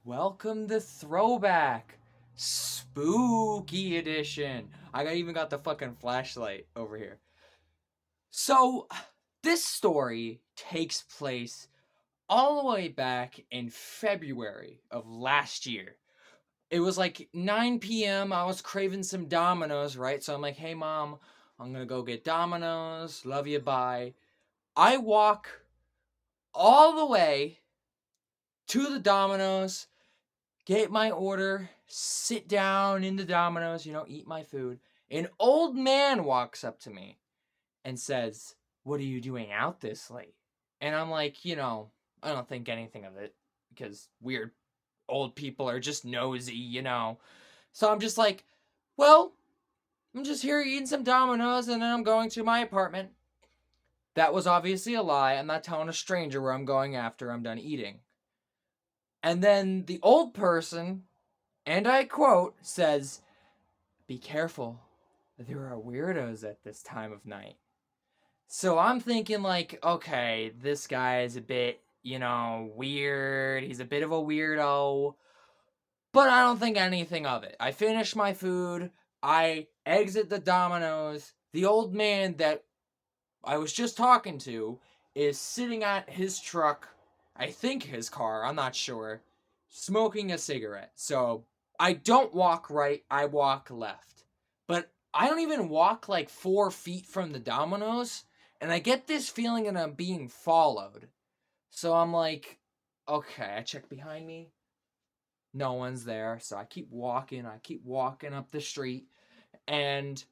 Welcome to Throwback, Spooky Edition. Even got the fucking flashlight over here. So, this story takes place all the way back in February of last year. It was like 9 p.m. I was craving some Domino's, right? So I'm like, hey, mom, I'm gonna go get Domino's. Love you, bye. I walk all the way to the Domino's, get my order, sit down in the Domino's, eat my food. An old man walks up to me and says, "What are you doing out this late?" And I'm like, I don't think anything of it because weird old people are just nosy. So I'm just like, well, I'm just here eating some Domino's and then I'm going to my apartment. That was obviously a lie. I'm not telling a stranger where I'm going after I'm done eating. And then the old person, and I quote, says, "Be careful. There are weirdos at this time of night." So I'm thinking, like, okay, this guy is a bit, weird. He's a bit of a weirdo. But I don't think anything of it. I finish my food. I exit the Domino's. The old man that I was just talking to is sitting at his truck, I think his car, I'm not sure, smoking a cigarette. So I don't walk right, I walk left. But I don't even walk like 4 feet from the Domino's, and I get this feeling that I'm being followed. So I'm like, okay, I check behind me. No one's there. So I keep walking up the street. And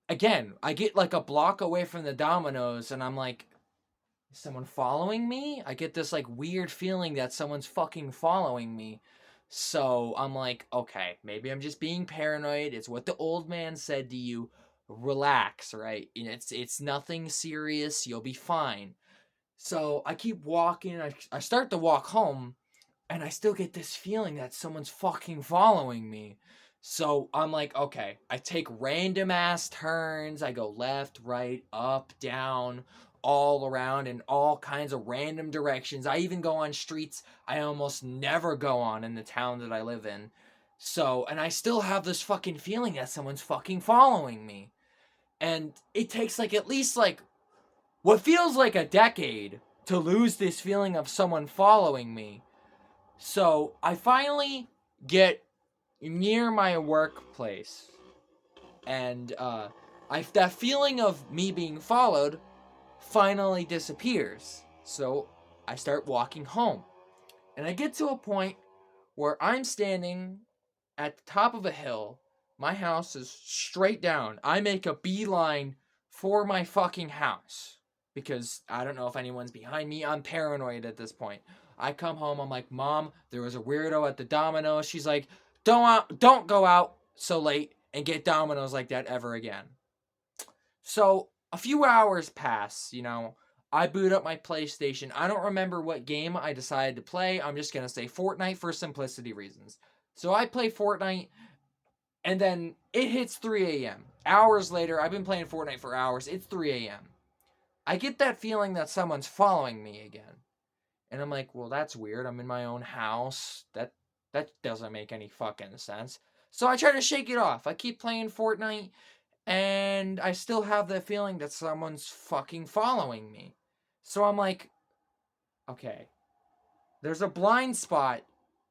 again, I get like a block away from the Domino's, and I'm like, is someone following me? I get this like weird feeling that someone's fucking following me. So I'm like, okay, maybe I'm just being paranoid. It's what the old man said to you. Relax, right? And it's nothing serious. You'll be fine. So I keep walking. I start to walk home, and I still get this feeling that someone's fucking following me. So I'm like, okay, I take random ass turns. I go left, right, up, down, all around in all kinds of random directions. I even go on streets I almost never go on in the town that I live in. So, and I still have this fucking feeling that someone's fucking following me. And it takes like at least like what feels like a decade to lose this feeling of someone following me. So I finally get near my workplace, and that feeling of me being followed finally disappears. So I start walking home, and I get to a point where I'm standing at the top of a hill. My house is straight down. I make a beeline for my fucking house because I don't know if anyone's behind me. I'm paranoid at this point. I come home. I'm like, Mom, there was a weirdo at the Domino's. She's like, don't go out so late and get Domino's like that ever again. So a few hours pass. I boot up my PlayStation. I don't remember what game I decided to play. I'm just gonna say Fortnite for simplicity reasons. So I play Fortnite, and then it hits 3 a.m. Hours later, I've been playing Fortnite for hours. It's 3 a.m. I get that feeling that someone's following me again. And I'm like, well, that's weird. I'm in my own house. That doesn't make any fucking sense. So I try to shake it off. I keep playing Fortnite, and I still have the feeling that someone's fucking following me. So I'm like, okay, there's a blind spot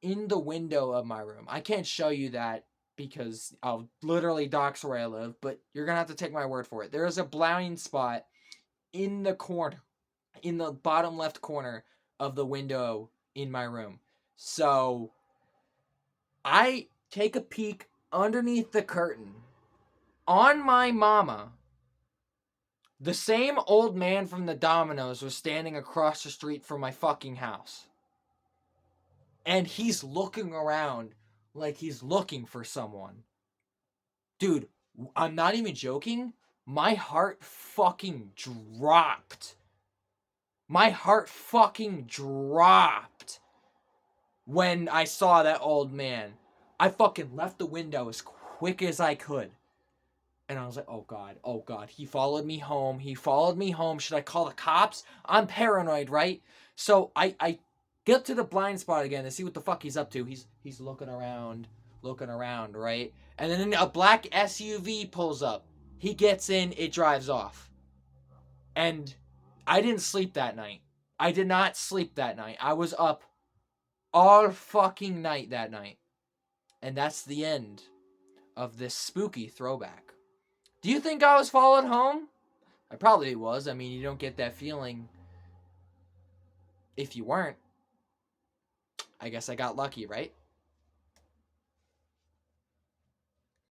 in the window of my room. I can't show you that because I'll literally dox where I live, but you're gonna have to take my word for it. There is a blind spot in the corner, in the bottom left corner of the window in my room. So I take a peek underneath the curtain. On my mama, the same old man from the Domino's was standing across the street from my fucking house. And he's looking around like he's looking for someone. Dude, I'm not even joking. My heart fucking dropped. My heart fucking dropped when I saw that old man. I fucking left the window as quick as I could. And I was like, oh God, he followed me home. Should I call the cops? I'm paranoid, right? So I Get up to the blind spot again to see what the fuck he's up to. He's looking around, right? And then a black SUV pulls up. He gets in, it drives off. And I didn't sleep that night. I did not sleep that night. I was up all fucking night that night. And that's the end of this spooky throwback. Do you think I was followed home? I probably was. I mean, you don't get that feeling if you weren't. I guess I got lucky, right?